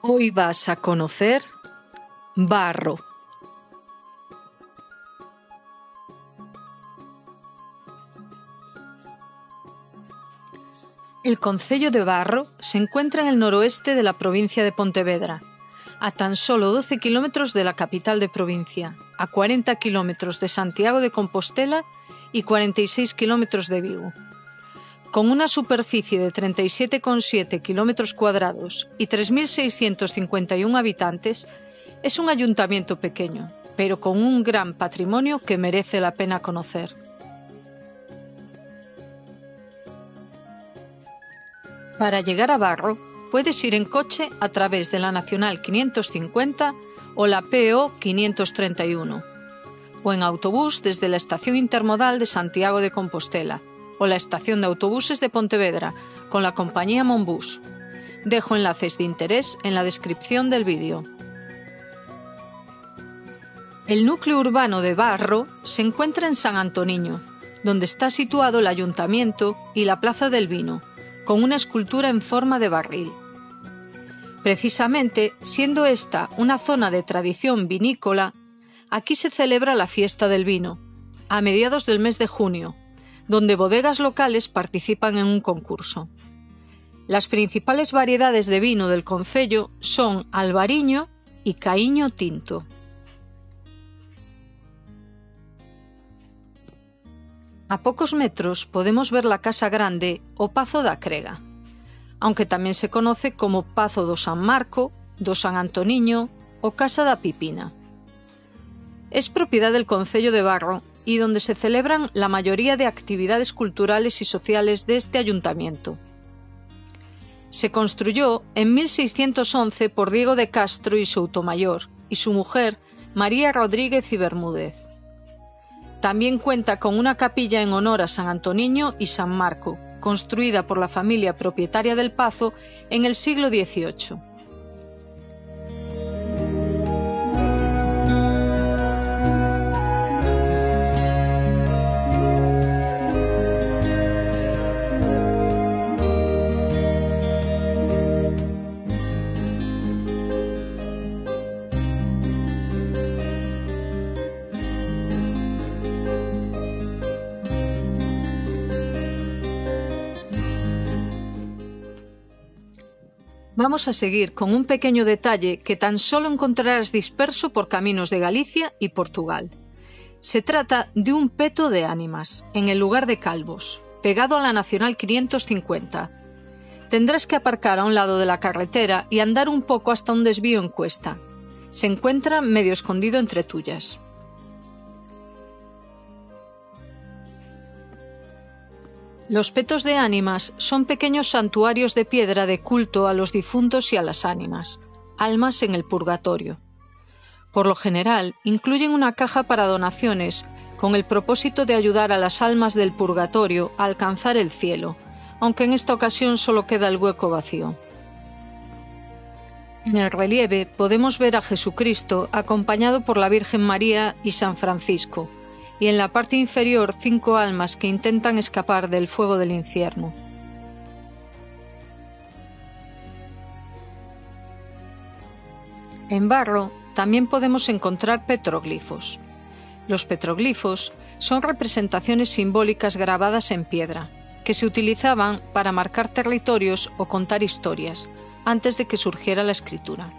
Hoy vas a conocer Barro. El concello de Barro se encuentra en el noroeste de la provincia de Pontevedra, a tan solo 12 kilómetros de la capital de provincia, a 40 kilómetros de Santiago de Compostela y 46 kilómetros de Vigo. Con una superficie de 37,7 kilómetros cuadrados y 3.651 habitantes, es un ayuntamiento pequeño, pero con un gran patrimonio que merece la pena conocer. Para llegar a Barro, puedes ir en coche a través de la Nacional 550 o la PO 531, o en autobús desde la Estación Intermodal de Santiago de Compostela, o la Estación de Autobuses de Pontevedra, con la compañía Monbús. Dejo enlaces de interés en la descripción del vídeo. El núcleo urbano de Barro se encuentra en San Antoniño, donde está situado el Ayuntamiento y la Plaza del Vino, con una escultura en forma de barril. Precisamente, siendo esta una zona de tradición vinícola, aquí se celebra la fiesta del vino, a mediados del mes de junio, donde bodegas locales participan en un concurso. Las principales variedades de vino del concello son Albariño y Caíño Tinto. A pocos metros podemos ver la Casa Grande o Pazo da Crega, aunque también se conoce como Pazo do San Marco, do San Antoniño o Casa da Pipina. Es propiedad del concello de Barro y donde se celebran la mayoría de actividades culturales y sociales de este ayuntamiento. Se construyó en 1611 por Diego de Castro y Soutomayor y su mujer María Rodríguez y Bermúdez. También cuenta con una capilla en honor a San Antoniño y San Marco, construida por la familia propietaria del Pazo en el siglo XVIII. Vamos a seguir con un pequeño detalle que tan solo encontrarás disperso por caminos de Galicia y Portugal. Se trata de un peto de ánimas, en el lugar de Calvos, pegado a la Nacional 550. Tendrás que aparcar a un lado de la carretera y andar un poco hasta un desvío en cuesta. Se encuentra medio escondido entre tuyas. Los petos de ánimas son pequeños santuarios de piedra de culto a los difuntos y a las ánimas, almas en el purgatorio. Por lo general, incluyen una caja para donaciones con el propósito de ayudar a las almas del purgatorio a alcanzar el cielo, aunque en esta ocasión solo queda el hueco vacío. En el relieve podemos ver a Jesucristo acompañado por la Virgen María y San Francisco, y en la parte inferior 5 almas que intentan escapar del fuego del infierno. En Barro también podemos encontrar petroglifos. Los petroglifos son representaciones simbólicas grabadas en piedra, que se utilizaban para marcar territorios o contar historias, antes de que surgiera la escritura.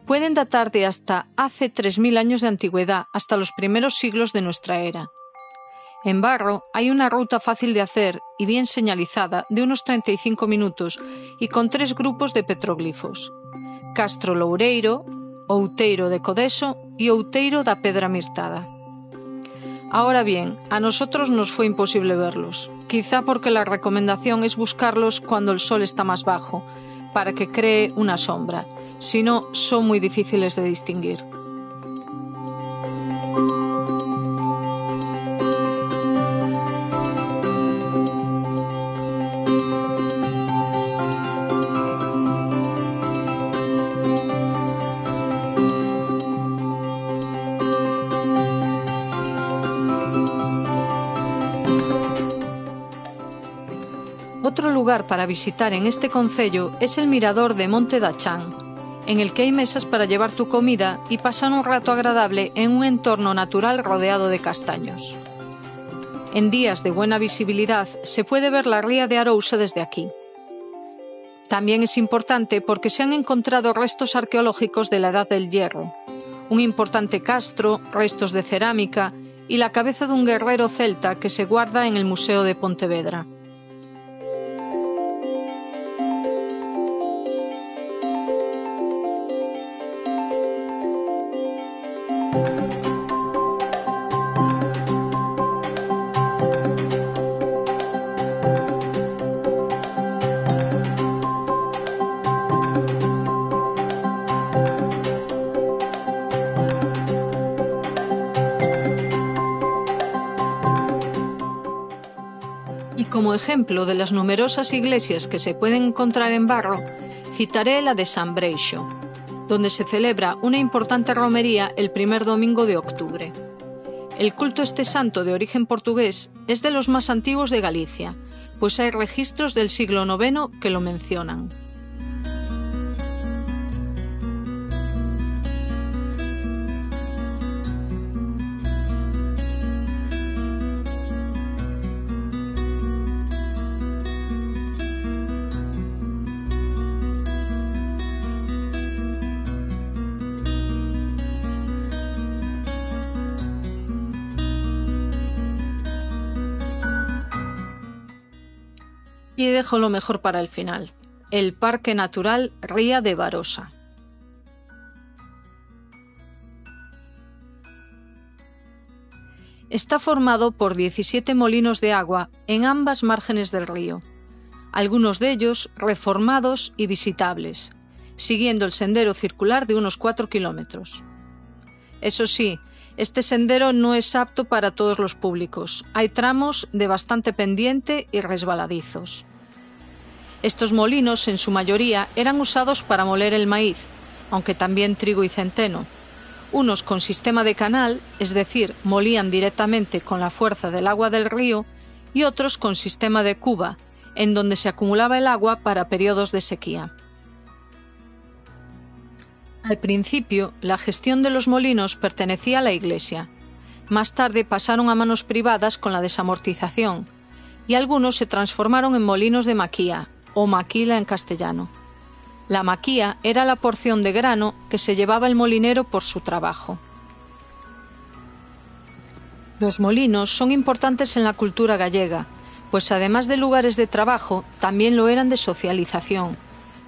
Pueden datar de hasta hace 3.000 años de antigüedad hasta los primeros siglos de nuestra era. En Barro hay una ruta fácil de hacer y bien señalizada de unos 35 minutos y con 3 grupos de petroglifos: Castro Loureiro, Outeiro de Codeso y Outeiro da Pedra Mirtada. Ahora bien, a nosotros nos fue imposible verlos, quizá porque la recomendación es buscarlos cuando el sol está más bajo, para que cree una sombra. Si no, son muy difíciles de distinguir. Otro lugar para visitar en este concello es el mirador de Monte da Chan, en el que hay mesas para llevar tu comida y pasar un rato agradable en un entorno natural rodeado de castaños. En días de buena visibilidad se puede ver la ría de Arousa desde aquí. También es importante porque se han encontrado restos arqueológicos de la Edad del Hierro, un importante castro, restos de cerámica y la cabeza de un guerrero celta que se guarda en el Museo de Pontevedra. Y como ejemplo de las numerosas iglesias que se pueden encontrar en Barro, citaré la de San Breixo, donde se celebra una importante romería el primer domingo de octubre. El culto a este santo de origen portugués es de los más antiguos de Galicia, pues hay registros del siglo IX que lo mencionan. Y dejo lo mejor para el final, el Parque Natural Ría de Barosa. Está formado por 17 molinos de agua en ambas márgenes del río, algunos de ellos reformados y visitables, siguiendo el sendero circular de unos 4 kilómetros. Eso sí, este sendero no es apto para todos los públicos. Hay tramos de bastante pendiente y resbaladizos. Estos molinos, en su mayoría, eran usados para moler el maíz, aunque también trigo y centeno. Unos con sistema de canal, es decir, molían directamente con la fuerza del agua del río, y otros con sistema de cuba, en donde se acumulaba el agua para periodos de sequía. Al principio, la gestión de los molinos pertenecía a la Iglesia. Más tarde pasaron a manos privadas con la desamortización, y algunos se transformaron en molinos de maquia, o maquila en castellano. La maquia era la porción de grano que se llevaba el molinero por su trabajo. Los molinos son importantes en la cultura gallega, pues además de lugares de trabajo, también lo eran de socialización,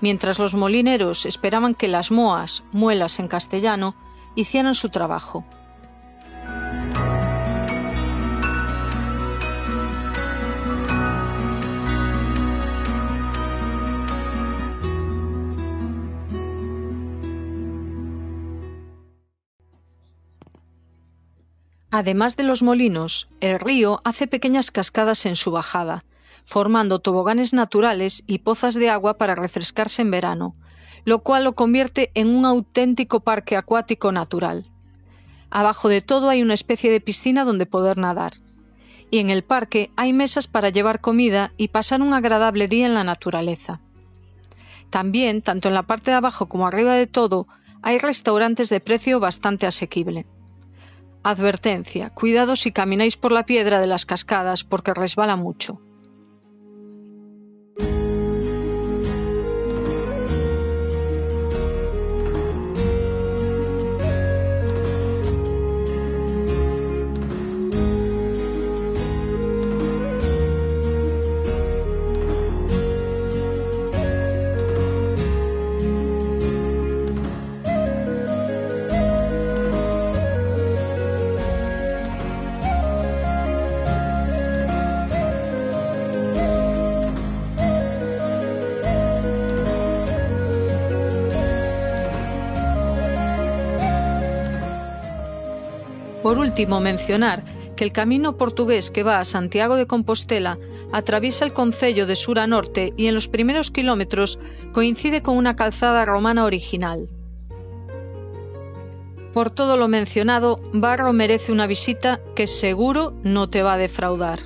mientras los molineros esperaban que las moas, muelas en castellano, hicieran su trabajo. Además de los molinos, el río hace pequeñas cascadas en su bajada, formando toboganes naturales y pozas de agua para refrescarse en verano, lo cual lo convierte en un auténtico parque acuático natural. Abajo de todo hay una especie de piscina donde poder nadar. Y en el parque hay mesas para llevar comida y pasar un agradable día en la naturaleza. También, tanto en la parte de abajo como arriba de todo, hay restaurantes de precio bastante asequible. Advertencia: cuidado si camináis por la piedra de las cascadas porque resbala mucho. Por último, mencionar que el camino portugués que va a Santiago de Compostela atraviesa el concello de sur a norte y en los primeros kilómetros coincide con una calzada romana original. Por todo lo mencionado, Barro merece una visita que seguro no te va a defraudar.